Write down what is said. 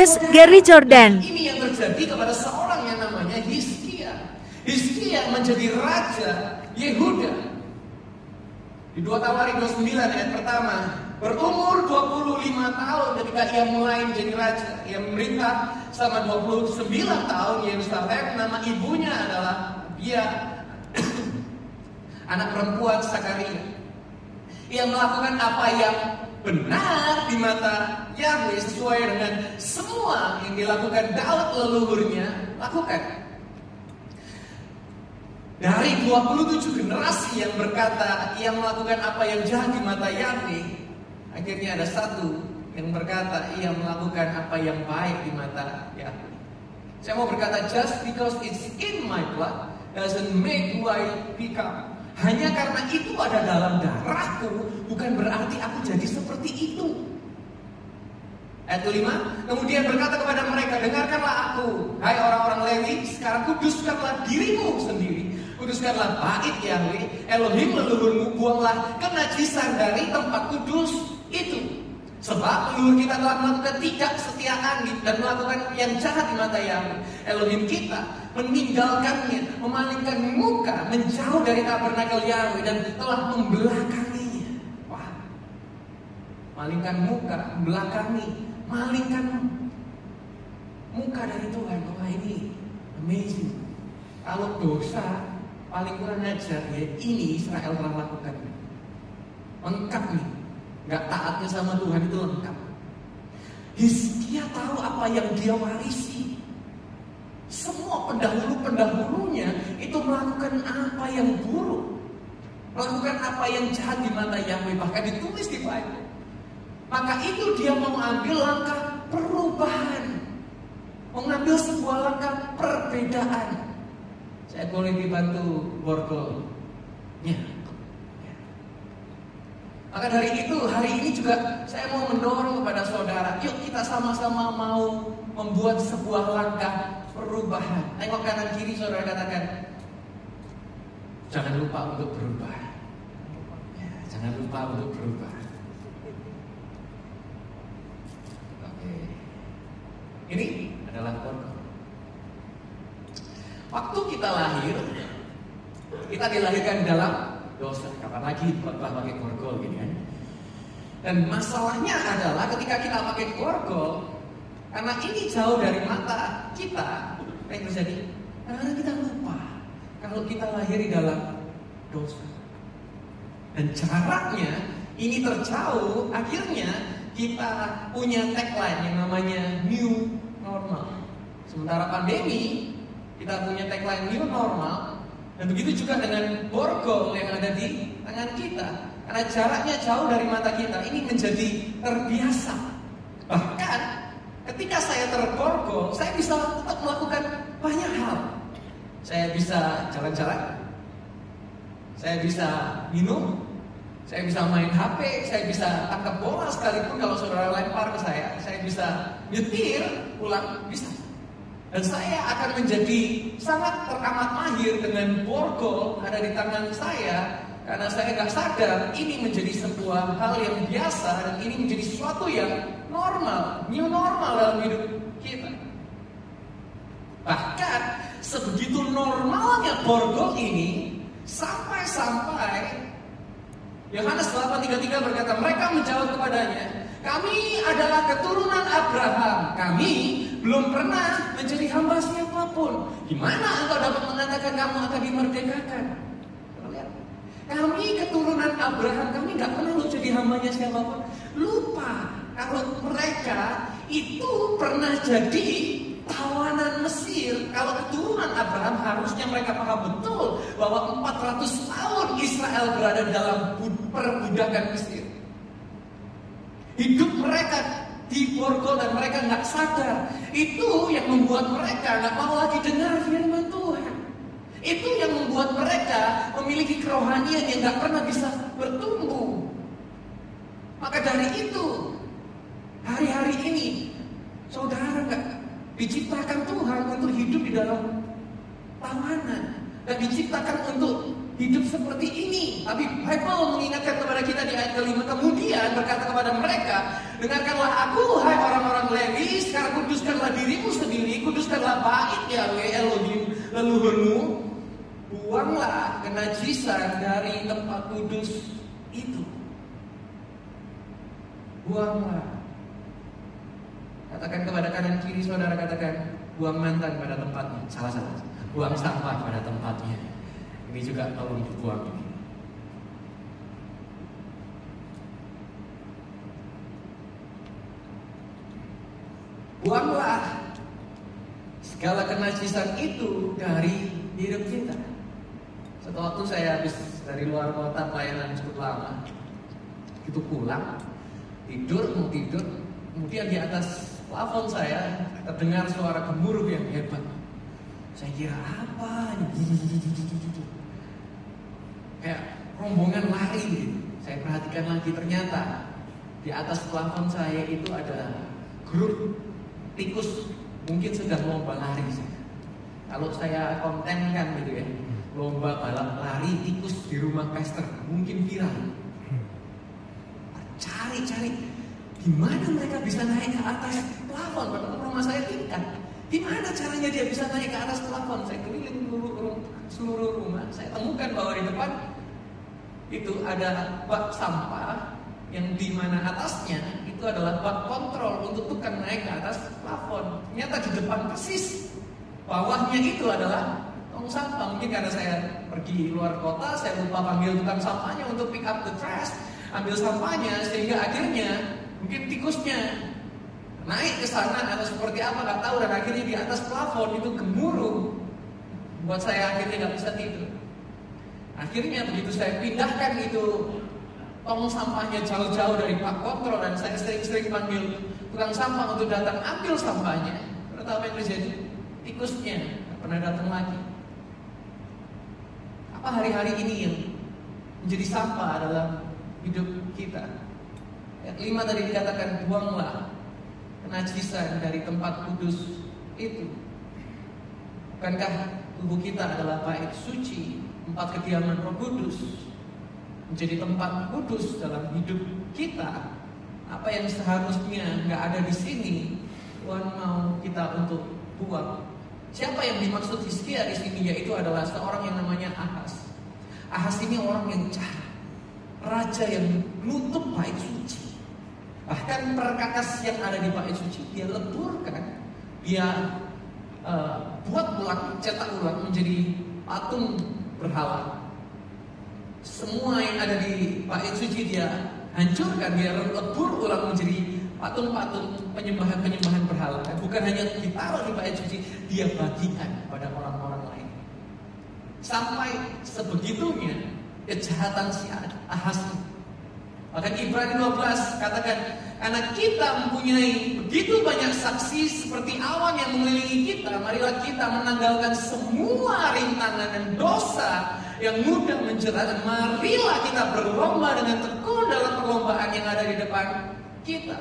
Penulis Gary Jordan. Ini yang terjadi kepada seorang yang namanya Hizkia. Hizkia menjadi raja Yehuda. Di 2 Tawarik 29 ayat pertama, berumur 25 tahun ketika ia mulai menjadi raja. Ia memerintah selama 29 tahun Yerusalem. Nama ibunya adalah Abia, anak perempuan Sakaria. Ia melakukan apa yang benar di mata Yahweh sesuai dengan semua yang dilakukan Daud leluhurnya lakukan. Dari 27 generasi yang berkata ia melakukan apa yang jahat di mata Yahweh, akhirnya ada satu yang berkata ia melakukan apa yang baik di mata Yahweh. Saya mau berkata, just because it's in my blood doesn't make who I become. Hanya karena itu ada dalam darahku, bukan berarti aku jadi seperti itu. Ayat kelima, kemudian berkata kepada mereka, dengarkanlah aku, hai orang-orang Lewi, sekarang kuduskanlah dirimu sendiri. Kuduskanlah bait Yahweh, Elohim leluhurmu, buanglah kenajisan dari tempat kudus itu. Sebab leluhur kita telah melakukan ketidaksetiaan dan melakukan yang jahat di mata Yahweh Elohim kita, meninggalkannya, memalingkan muka, menjauh dari tabernakel Yahweh dan telah membelakanginya. Wah, malingkan muka, membelakangi, malingkan muka dari Tuhan. Wah, ini amazing. Kalau dosa paling kurang ajar ya ini Israel telah lakukan. Lengkap nih. Gak taatnya sama Tuhan itu lengkap. Hizkia tahu apa yang dia warisi. Semua pendahulu-pendahulunya itu melakukan apa yang buruk, melakukan apa yang jahat di mata Yahweh, bahkan ditulis di Bible. Maka itu dia mau ambil langkah perubahan, mengambil sebuah langkah perbedaan. Saya boleh dibantu borgolnya. Maka dari itu hari ini juga saya mau mendorong kepada saudara, yuk kita sama-sama mau membuat sebuah langkah perubahan. Tengok kanan kiri saudara, katakan, jangan lupa untuk berubah. Ya, jangan lupa untuk berubah. Oke. Ini adalah borgol. Waktu kita lahir, kita dilahirkan dalam dosa. Kapan lagi khotbah pakai borgol gini kan? Dan masalahnya adalah ketika kita pakai borgol, karena ini jauh dari mata kita, apa yang terjadi? Karena kita lupa kalau kita lahir di dalam dosa. Dan caranya ini terjauh, akhirnya kita punya tagline yang namanya new normal. Sementara pandemi, kita punya tagline new normal. Dan begitu juga dengan borgol yang ada di tangan kita. Karena jaraknya jauh dari mata kita, ini menjadi terbiasa. Bahkan ketika saya terborgol, saya bisa tetap melakukan banyak hal. Saya bisa jalan-jalan, saya bisa minum, saya bisa main HP, saya bisa tangkap bola sekalipun kalau saudara lempar ke saya bisa nyetir, pulang, bisa. Dan saya akan menjadi sangat teramat mahir dengan borgol ada di tangan saya. Karena saya gak sadar ini menjadi sebuah hal yang biasa. Dan ini menjadi sesuatu yang normal, new normal dalam hidup kita. Bahkan sebegitu normalnya borgol ini, sampai-sampai Yohanes 8:33 berkata, mereka menjawab kepadanya, kami adalah keturunan Abraham. Kami belum pernah menjadi hamba siapapun. Gimana engkau dapat mengatakan kamu akan dimerdekakan? Lihat, kami keturunan Abraham. Kami gak pernah jadi hambanya siapapun. Lupa kalau mereka itu pernah jadi tawanan Mesir. Kalau keturunan Abraham harusnya mereka paham betul bahwa 400 tahun Israel berada dalam perbudakan Mesir. Hidup mereka di borgol dan mereka nggak sadar. Itu yang membuat mereka nggak mau lagi dengar firman Tuhan. Itu yang membuat mereka memiliki kerohanian yang nggak pernah bisa bertumbuh. Maka dari itu, hari-hari ini saudara nggak diciptakan Tuhan untuk hidup di dalam tawanan, dan diciptakan untuk hidup seperti ini. Tapi Bible mengingatkan kepada kita di ayat kelima, kemudian berkata kepada mereka, Dengarkanlah aku, hai orang-orang Lewi, sekarang kuduskanlah dirimu sendiri, kuduskanlah bait Yahweh Elohim leluhurmu. Buanglah kenajisan dari tempat kudus itu. Buanglah. Katakan kepada kanan kiri saudara, katakan, buang mantan pada tempatnya. Salah. Buang sampah pada tempatnya. Ini juga tolong dibuang. Buanglah segala kenajisan itu dari hidup kita. Suatu waktu saya habis dari luar kota pelayanan cukup lama, itu pulang, mau tidur, kemudian di atas plafon saya terdengar suara gemuruh yang hebat. Saya kira apa ini? Kayak rombongan lari gitu. Saya perhatikan lagi, ternyata di atas plafon saya itu ada grup tikus, mungkin sedang lomba lari. Kalau saya kontenkan gitu ya, lomba balap lari tikus di rumah pastor, mungkin viral. Cari, di mana mereka bisa naik ke atas plafon? Padahal rumah saya tingkat. Di mana caranya dia bisa naik ke atas plafon? Saya keliling seluruh rumah, saya temukan bahwa di depan itu ada bak sampah yang di mana atasnya itu adalah bak kontrol untuk tukang naik ke atas plafon. Ternyata di depan persis bawahnya itu adalah tong sampah. Mungkin karena saya pergi luar kota, saya lupa panggil tukang sampahnya untuk pick up the trash, ambil sampahnya, sehingga akhirnya mungkin tikusnya naik ke sana atau seperti apa nggak tahu, dan akhirnya di atas plafon itu gemuruh, buat saya akhirnya nggak bisa tidur. Akhirnya begitu saya pindahkan itu tong sampahnya jauh-jauh dari bak kontrol, dan saya sering-sering panggil tukang sampah untuk datang ambil sampahnya, tahu apa yang terjadi? Tikusnya nggak pernah datang lagi. Apa hari-hari ini yang menjadi sampah dalam hidup kita? Ayat 5 tadi dikatakan, buanglah kenajisan dari tempat kudus itu. Bukankah tubuh kita adalah bait suci, tempat kediaman Roh Kudus, menjadi tempat kudus dalam hidup kita? Apa yang seharusnya nggak ada di sini, Tuhan mau kita untuk buang. Siapa yang dimaksud Hizkia di sini? Yaitu adalah seorang yang namanya Ahaz. Ahaz ini orang yang jahat, raja yang nutup bait suci. Bahkan perkakas yang ada di bait suci dia leburkan, dia buat ulang, cetak ulang menjadi patung berhala. Semua yang ada di bait suci dia hancurkan, dia lebur ulang menjadi patung-patung penyembahan berhala. Bukan hanya ditaruh di bait suci, dia bagikan pada orang-orang lain. Sampai sebegitunya kejahatan si Ahaz. Bahkan Ibrani 12 katakan, karena kita mempunyai begitu banyak saksi seperti awan yang mengelilingi kita, marilah kita menanggalkan semua rintangan dan dosa yang mudah menjerat, dan marilah kita berlomba dengan tekun dalam perlombaan yang ada di depan kita.